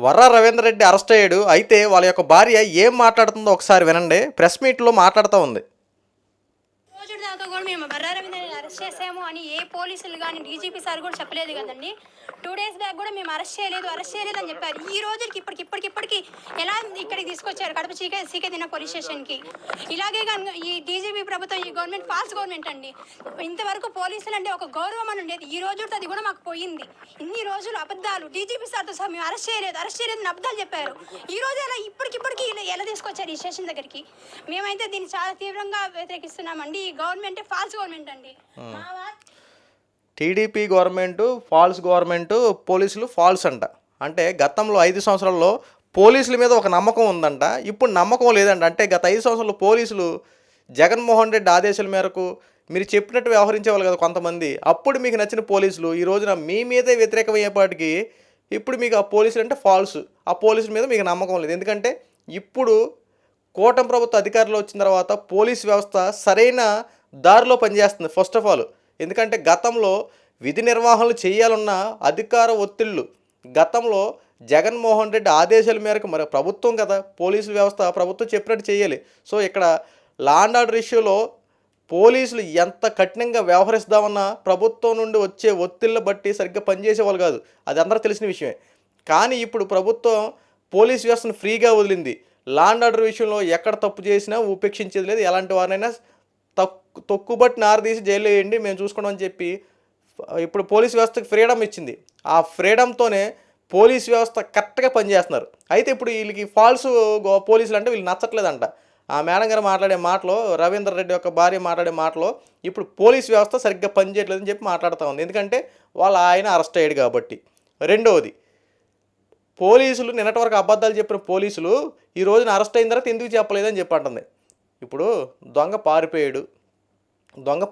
Varra Ravinder Reddy arrest అయ్యాడు. అయితే వాళ్ళ యొక్క భార్య ఏం మాట్లాడుతుందో ఒకసారి వినండి. ప్రెస్ మీట్లో మాట్లాడుతూ ఉంది. రోజు దాకా కూడా మేము బర్రా రవీంద్రని అరెస్ట్ చేసాము అని ఏ పోలీసులు కానీ డీజీపీ సార్ కూడా చెప్పలేదు కదండి. 2 days బ్యాక్ కూడా మేము అరెస్ట్ చేయలేదు అని చెప్పారు. ఈ రోజుకి ఇప్పటికి ఎలా ఇక్కడికి తీసుకొచ్చారు కడప సీకే దిన పోలీస్ స్టేషన్కి. ఇలాగే కానీ ఈ డీజీపీ ప్రభుత్వం, ఈ గవర్నమెంట్ ఫాల్స్ గవర్నమెంట్ అండి. ఇంతవరకు పోలీసులు అంటే ఒక గౌరవం అని ఉండేది. ఈ రోజు అది కూడా మాకు పోయింది. ఇన్ని రోజులు అబద్ధాలు, డీజీపీ సార్తో సహా మేము అరెస్ట్ చేయలేదు అని అబద్ధాలు చెప్పారు. ఈ రోజు అలా ఇప్పటికి ఎలా తీసుకొచ్చారు ఈ స్టేషన్ దగ్గరికి? మేమైతే దీన్ని చాలా తీవ్రంగా వ్యతిరేకిస్తున్నామండి. ఈ గవర్నమెంట్ ఫాల్స్ గవర్నమెంట్ అండి. టీడీపీ గవర్నమెంటు ఫాల్స్ గవర్నమెంటు, పోలీసులు ఫాల్స్ అంట. అంటే గతంలో 5 సంవత్సరాల్లో పోలీసుల మీద ఒక నమ్మకం ఉందంట, ఇప్పుడు నమ్మకం లేదంట. అంటే గత 5 సంవత్సరాల్లో పోలీసులు జగన్మోహన్ రెడ్డి ఆదేశాల మేరకు మీరు చెప్పినట్టు వ్యవహరించేవాళ్ళు కదా కొంతమంది. అప్పుడు మీకు నచ్చిన పోలీసులు ఈ రోజున మీ మీదే వ్యతిరేకమయ్యేపాటికి ఇప్పుడు మీకు ఆ పోలీసులు అంటే ఫాల్స్. ఆ పోలీసుల మీద మీకు నమ్మకం లేదు. ఎందుకంటే ఇప్పుడు కూటమి ప్రభుత్వ అధికారంలో వచ్చిన తర్వాత పోలీస్ వ్యవస్థ సరైన దారిలో పనిచేస్తుంది. ఫస్ట్ ఆఫ్ ఆల్ ఎందుకంటే గతంలో విధి నిర్వహణలు చేయాలన్న అధికార ఒత్తిళ్ళు, గతంలో జగన్మోహన్ రెడ్డి ఆదేశాల మేరకు, మరి ప్రభుత్వం కదా పోలీసు వ్యవస్థ, ప్రభుత్వం చెప్పినట్టు చేయాలి. సో ఇక్కడ లా అండ్ ఆర్డర్ ఇష్యూలో పోలీసులు ఎంత కఠినంగా వ్యవహరిస్తామన్నా ప్రభుత్వం నుండి వచ్చే ఒత్తిళ్ళ బట్టి సరిగ్గా పనిచేసేవాళ్ళు కాదు. అది అందరూ తెలిసిన విషయమే. కానీ ఇప్పుడు ప్రభుత్వం పోలీస్ వ్యవస్థను ఫ్రీగా వదిలింది. లా అండ్ ఆర్డర్ విషయంలో ఎక్కడ తప్పు చేసినా ఉపేక్షించేది లేదు. ఎలాంటి వారినైనా తొక్కుబట్టి నారదీసి జైల్లో వేయండి, మేము చూసుకున్నాం అని చెప్పి ఇప్పుడు పోలీస్ వ్యవస్థకి ఫ్రీడమ్ ఇచ్చింది. ఆ ఫ్రీడమ్తోనే పోలీస్ వ్యవస్థ కరెక్ట్గా పనిచేస్తున్నారు. అయితే ఇప్పుడు వీళ్ళకి ఫాల్స్ పోలీసులు అంటే వీళ్ళు నచ్చట్లేదంట. ఆ మేడం గారు మాట్లాడే మాటలో, రవీందర్ రెడ్డి యొక్క భార్య మాట్లాడే మాటలో ఇప్పుడు పోలీస్ వ్యవస్థ సరిగ్గా పనిచేయట్లేదని చెప్పి మాట్లాడుతూ ఉంది. ఎందుకంటే ఆయన అరెస్ట్ అయ్యాడు కాబట్టి. రెండవది, పోలీసులు నిన్నటి వరకు అబద్ధాలు చెప్పిన పోలీసులు ఈ రోజున అరెస్ట్ అయిన తర్వాత ఎందుకు చెప్పలేదని చెప్పి అంటుంది. ఇప్పుడు దొంగ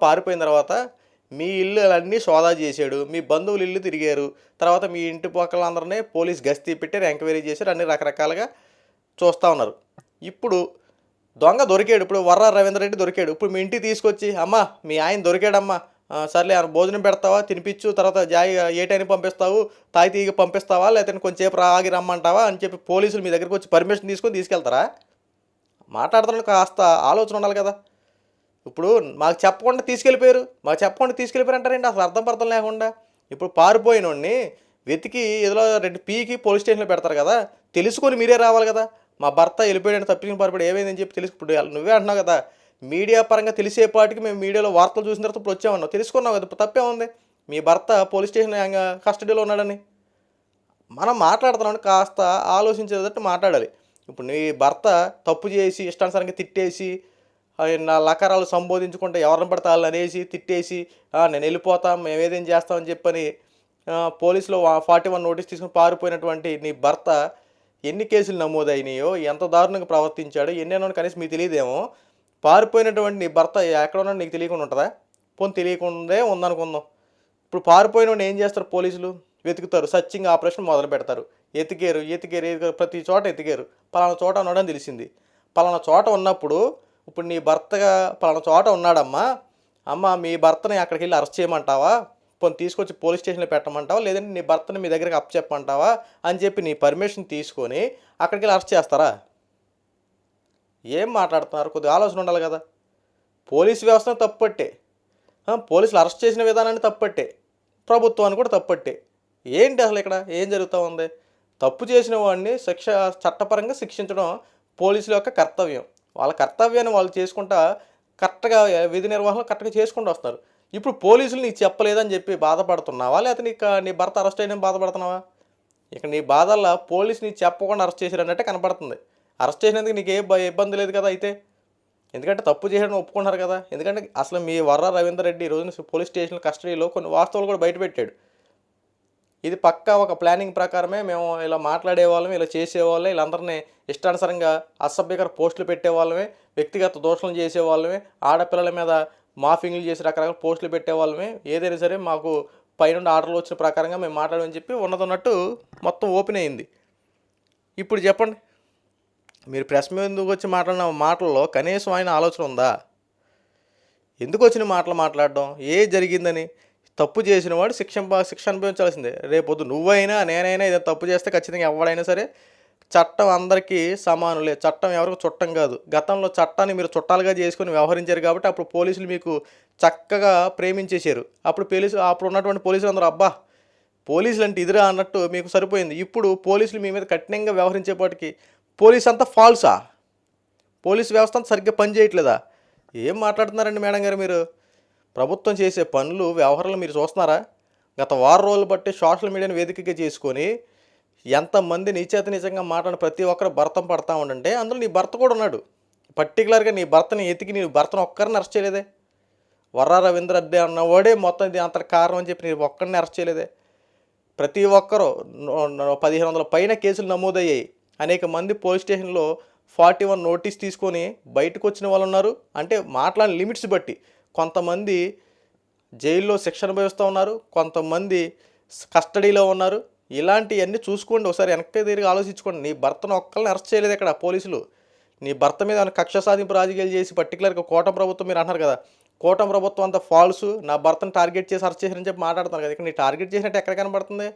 పారిపోయిన తర్వాత మీ ఇల్లు అన్నీ సోదా చేశాడు, మీ బంధువులు ఇల్లు తిరిగారు, తర్వాత మీ ఇంటి పక్కల అందరినీ పోలీస్ గస్తీ పెట్టారు, ఎంక్వైరీ చేశారు, అన్ని రకరకాలుగా చూస్తూ ఉన్నారు. ఇప్పుడు దొంగ దొరికాడు, ఇప్పుడు వర్రా రవీందర్ రెడ్డి దొరికాడు. ఇప్పుడు మీ ఇంటికి తీసుకొచ్చి, అమ్మ మీ ఆయన దొరికాడమ్మా, సర్లే ఆయన భోజనం పెడతావా, తినిపించు, తర్వాత ఏ టైంకి పంపిస్తావు, తాగితీగా పంపిస్తావా, లేకపోతే కొంచెంసేపు ఆగి రమ్మంటావా అని చెప్పి పోలీసులు మీ దగ్గరికి వచ్చి పర్మిషన్ తీసుకెళ్తారా? మాట్లాడుతున్నాను, కాస్త ఆలోచన ఉండాలి కదా. ఇప్పుడు మాకు చెప్పకుండా తీసుకెళ్ళిపోయారు అంటారండి, అసలు అర్థం లేకుండా. ఇప్పుడు పారిపోయినోడిని వెతికి ఏదో రెడ్డి పీకి పోలీస్ స్టేషన్లో పెడతారు కదా, తెలుసుకొని మీరే రావాలి కదా. మా భర్త వెళ్ళిపోయాడు, తప్పించుకుని పారిపోయాడు, ఏమైందని చెప్పి తెలుసు. ఇప్పుడు నువ్వే అంటున్నావు కదా, మీడియా పరంగా తెలిసేపాటికి మేము మీడియాలో వార్తలు చూసిన తర్వాత ఇప్పుడు వచ్చామన్నావు, తెలుసుకున్నావు కదా, ఇప్పుడు తప్పే ఉంది. మీ భర్త పోలీస్ స్టేషన్ కస్టడీలో ఉన్నాడని మనం మాట్లాడుతున్నాం, కాస్త ఆలోచించేటట్టు మాట్లాడాలి. ఇప్పుడు నీ భర్త తప్పు చేసి ఇష్టానుసారంగా తిట్టేసి, నా లకారాలు సంబోధించుకుంటే ఎవరిని పడితే వాళ్ళు అనేసి తిట్టేసి, నేను వెళ్ళిపోతాం, మేము ఏదేం చేస్తామని చెప్పని పోలీసులో 41 నోటీస్ తీసుకుని పారిపోయినటువంటి నీ భర్త ఎన్ని కేసులు నమోదైనాయో, ఎంత దారుణంగా ప్రవర్తించాడో ఎన్నెన్నో కనీసం మీకు తెలియదేమో. పారిపోయినటువంటి నీ భర్త ఎక్కడ ఉన్నాడో నీకు తెలియకుండా ఉంటుందా? పోనీ తెలియకుండే ఉందనుకుందాం. ఇప్పుడు పారిపోయిన ఏం చేస్తారు పోలీసులు? వెతుకుతారు, సర్చింగ్ ఆపరేషన్ మొదలు పెడతారు. ఎతికారు, ప్రతి చోట ఎతికారు, పలానా చోట ఉన్నాడని తెలిసింది. పలానా చోట ఉన్నప్పుడు ఇప్పుడు నీ భర్తగా పలానా చోట ఉన్నాడమ్మా, అమ్మ మీ భర్తని అక్కడికి వెళ్ళి అరెస్ట్ చేయమంటావా, పోనీ తీసుకొచ్చి పోలీస్ స్టేషన్లో పెట్టమంటావా, లేదంటే నీ భర్తని మీ దగ్గరికి అప్పచెప్పమంటావా అని చెప్పి నీ పర్మిషన్ తీసుకొని అక్కడికి వెళ్ళి అరెస్ట్ చేస్తారా? ఏం మాట్లాడుతున్నారు? కొద్దిగా ఆలోచన ఉండాలి కదా. పోలీస్ వ్యవస్థను తప్పట్టే, పోలీసులు అరెస్ట్ చేసిన విధానాన్ని తప్పట్టే, ప్రభుత్వాన్ని కూడా తప్పట్టే. ఏంటి అసలు ఇక్కడ ఏం జరుగుతూ ఉంది? తప్పు చేసిన వాడిని చట్టపరంగా శిక్షించడం పోలీసుల యొక్క కర్తవ్యం. వాళ్ళ కర్తవ్యాన్ని వాళ్ళు చేసుకుంటా కరెక్ట్గా విధి నిర్వహణ కరెక్ట్గా చేసుకుంటూ వస్తారు. ఇప్పుడు పోలీసులు నీకు చెప్పలేదని చెప్పి బాధపడుతున్నావా, లేకపోతే నీ భర్త అరెస్ట్ అయినా బాధపడుతున్నావా? ఇక నీ బాధల్లో పోలీసు నీకు చెప్పకుండా అరెస్ట్ చేశారన్నట్టే కనపడుతుంది. అరెస్ట్ చేసినందుకు నీకు ఏ ఇబ్బంది లేదు కదా అయితే, ఎందుకంటే తప్పు చేశాడని ఒప్పుకుంటున్నారు కదా. ఎందుకంటే అసలు మీ వర్రా రవీందర్ రెడ్డి ఈ రోజున పోలీస్ స్టేషన్ కస్టడీలో కొన్ని వాస్తవాలు కూడా బయటపెట్టాడు. ఇది పక్కా ఒక ప్లానింగ్ ప్రకారమే మేము ఇలా మాట్లాడేవాళ్ళమే, ఇలా చేసేవాళ్ళమే, వీళ్ళందరినీ ఇష్టానుసారంగా అసభ్యకర పోస్టులు పెట్టేవాళ్ళమే, వ్యక్తిగత దోషణలు చేసేవాళ్ళమే, ఆడపిల్లల మీద మాఫింగ్లు చేసి రకరకాల పోస్టులు పెట్టేవాళ్ళమే. ఏదైనా సరే మాకు పైనుండి ఆర్డర్లు వచ్చిన ప్రకారంగా మేము మాట్లాడమని చెప్పి ఉన్నదన్నట్టు మొత్తం ఓపెన్ అయింది. ఇప్పుడు చెప్పండి, మీరు ప్రెస్ మీదకి వచ్చి మాట్లాడిన మాటల్లో కనీసం ఆయన ఆలోచన ఉందా? ఎందుకు వచ్చిన మాటలు మాట్లాడడం, ఏ జరిగిందని తప్పు చేసిన వాడు శిక్ష అనుభవించాల్సిందే. రేపొద్దు నువ్వైనా నేనైనా ఏదైనా తప్పు చేస్తే ఖచ్చితంగా ఎవడైనా సరే చట్టం అందరికీ సమానులే. చట్టం ఎవరికి చుట్టం కాదు. గతంలో చట్టాన్ని మీరు చుట్టాలుగా చేసుకొని వ్యవహరించారు కాబట్టి అప్పుడు పోలీసులు మీకు చక్కగా ప్రేమించేశారు. అప్పుడు ఉన్నటువంటి పోలీసులు అందరూ అబ్బా పోలీసులు అంటే ఇదిరా అన్నట్టు మీకు సరిపోయింది. ఇప్పుడు పోలీసులు మీ మీద కఠినంగా వ్యవహరించేపాటికి పోలీస్ అంతా ఫాల్సా? పోలీసు వ్యవస్థ అంతా సరిగ్గా పనిచేయట్లేదా? ఏం మాట్లాడుతున్నారండి మేడం గారు మీరు? ప్రభుత్వం చేసే పనులు వ్యవహారాలు మీరు చూస్తున్నారా? గత వారం రోజులు బట్టి సోషల్ మీడియాని వేదికగా చేసుకొని ఎంతమంది నిజంగా మాట్లాడిన ప్రతి ఒక్కరు భర్తం పడతా ఉండంటే అందులో నీ భర్త కూడా ఉన్నాడు. పర్టికులర్గా నీ భర్తని నీ భర్తను ఒక్కరిని అరెస్ట్ చేయలేదే. వర్రా రవీంద్ర రెడ్డి అన్నవాడే మొత్తం ఇది అంతటి కారణం అని చెప్పి నీ ఒక్కరిని అరెస్ట్ చేయలేదే. ప్రతి ఒక్కరూ 1500 పైన కేసులు నమోదయ్యాయి. అనేక మంది పోలీస్ స్టేషన్లో 41 నోటీస్ తీసుకొని బయటకు వచ్చిన వాళ్ళు ఉన్నారు. అంటే మాట్లాడిన లిమిట్స్ బట్టి కొంతమంది జైల్లో శిక్ష అనుభవిస్తూ ఉన్నారు, కొంతమంది కస్టడీలో ఉన్నారు. ఇలాంటివన్నీ చూసుకోండి, ఒకసారి వెనక్కి తిరిగి ఆలోచించుకోండి. నీ భర్తను ఒక్కరిని అరెస్ట్ చేయలేదు ఇక్కడ పోలీసులు. నీ భర్త మీద కక్ష సాధింపు రాజకీయాలు చేసి పర్టికులర్గా కూటమి ప్రభుత్వం మీరు అంటారు కదా, కూటమి ప్రభుత్వం అంతా ఫాల్స్, నా భర్తను టార్గెట్ చేసి అరెస్ట్ చేశారని చెప్పి మాట్లాడుతున్నారు కదా. ఇక్కడ నీ టార్గెట్ చేసినట్టు ఎక్కడ కనబడుతుంది?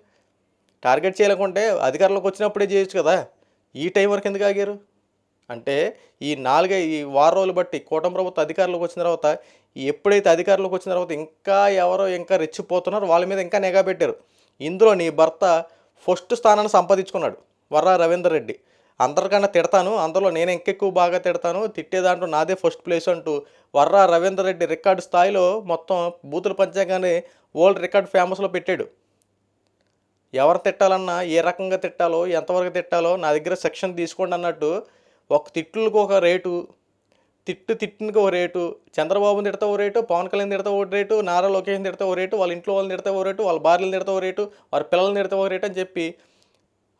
టార్గెట్ చేయలేకుంటే అధికారంలోకి వచ్చినప్పుడే చేయొచ్చు కదా. ఈ టైం వరకు ఎందుకు ఆగారు? అంటే ఈ వారం రోజులు బట్టి కూటమి ప్రభుత్వం అధికారంలోకి వచ్చిన తర్వాత ఎప్పుడైతే అధికారంలోకి వచ్చిన తర్వాత ఇంకా రెచ్చిపోతున్నారో వాళ్ళ మీద ఇంకా నిఘా పెట్టారు. ఇందులో నీ భర్త ఫస్ట్ స్థానాన్ని సంపాదించుకున్నాడు, వర్రా రవీందర్ రెడ్డి. అందరికన్నా తిడతాను, అందులో నేను ఇంకెక్కువ బాగా తిడతాను, తిట్టేదాంట్లో నాదే ఫస్ట్ ప్లేస్ అంటూ వర్రా రవీందర్ రెడ్డి రికార్డు స్థాయిలో మొత్తం బూతుల పంచాంగాన్ని వరల్డ్ రికార్డ్ ఫేమస్లో పెట్టాడు. ఎవరు తిట్టాలన్నా ఏ రకంగా తిట్టాలో ఎంతవరకు తిట్టాలో నా దగ్గర సెక్షన్ తీసుకోండి అన్నట్టు ఒక తిట్టులకు ఒక రేటు, తిట్టునికి ఒక రేటు, చంద్రబాబుని తిడతా ఒక రేటు, పవన్ కళ్యాణ్ తిడతా ఒక రేటు, నారా లోకేష్ని తిడతా ఒక రేటు, వాళ్ళ ఇంట్లో వాళ్ళని తిడతా ఒక రేటు, వాళ్ళ భార్యలను తిడతా ఒక రేటు, వారి పిల్లల్ని తిడతా ఒక రేటు అని చెప్పి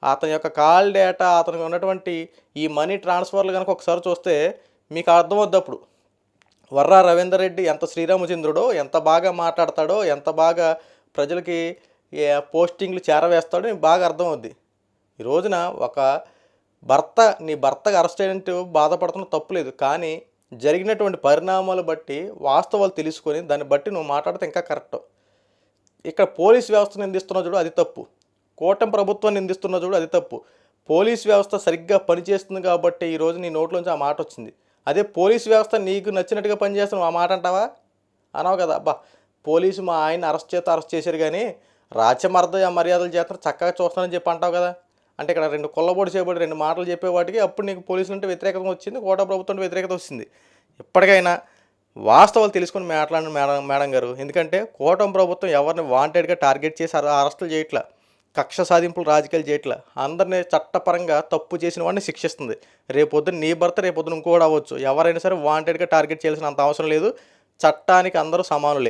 అతని యొక్క కాల్ డేటా, అతనికి ఉన్నటువంటి ఈ మనీ ట్రాన్స్ఫర్లు కనుక ఒకసారి చూస్తే మీకు అర్థమవుద్ది. అప్పుడు వర్రా రవీందర్ రెడ్డి ఎంత శ్రీరామచంద్రుడో, ఎంత బాగా మాట్లాడతాడో, ఎంత బాగా ప్రజలకి పోస్టింగ్లు చేరవేస్తాడో మీకు బాగా అర్థమవుద్ది. ఈ రోజున ఒక నీ భర్తగా అరెస్ట్ అయినట్టు బాధపడుతున్న తప్పులేదు, కానీ జరిగినటువంటి పరిణామాలు బట్టి వాస్తవాలు తెలుసుకొని దాన్ని బట్టి నువ్వు మాట్లాడితే ఇంకా కరెక్ట్. ఇక్కడ పోలీస్ వ్యవస్థను నిందిస్తున్న చూడు అది తప్పు, కూటమి ప్రభుత్వాన్ని నిందిస్తున్న చూడు అది తప్పు. పోలీస్ వ్యవస్థ సరిగ్గా పనిచేస్తుంది కాబట్టి ఈరోజు నీ నోట్లోంచి ఆ మాట వచ్చింది. అదే పోలీస్ వ్యవస్థ నీకు నచ్చినట్టుగా పనిచేస్తున్నావు ఆ మాట అంటావా? అనవు కదా. అబ్బా పోలీసు మా ఆయన అరెస్ట్ చేశారు కానీ మర్యాదలు చేస్తారు చక్కగా చూస్తానని చెప్పి అంటావు కదా. అంటే ఇక్కడ రెండు కొల్లబొడి చేయబడి రెండు మాటలు చెప్పేవాటికి అప్పుడు నీకు పోలీసులు అంటే వ్యతిరేకత వచ్చింది, కూటమి ప్రభుత్వం అంటే వ్యతిరేకత వచ్చింది. ఎప్పటికైనా వాస్తవాలు తెలుసుకొని మాట్లాడండి మేడం గారు. ఎందుకంటే కూటమి ప్రభుత్వం ఎవరిని వాంటెడ్గా టార్గెట్ చేసి అరెస్టులు చేయట్లా, కక్ష సాధింపులు రాజకీయాలు చేయట్లా, అందరినీ చట్టపరంగా తప్పు చేసిన వాడిని శిక్షిస్తుంది. రేపొద్దున నీ భర్త, రేపొద్దున ఇంకోటి అవ్వచ్చు. ఎవరైనా సరే వాంటెడ్గా టార్గెట్ చేయాల్సిన అంత అవసరం లేదు. చట్టానికి అందరూ సమానులే.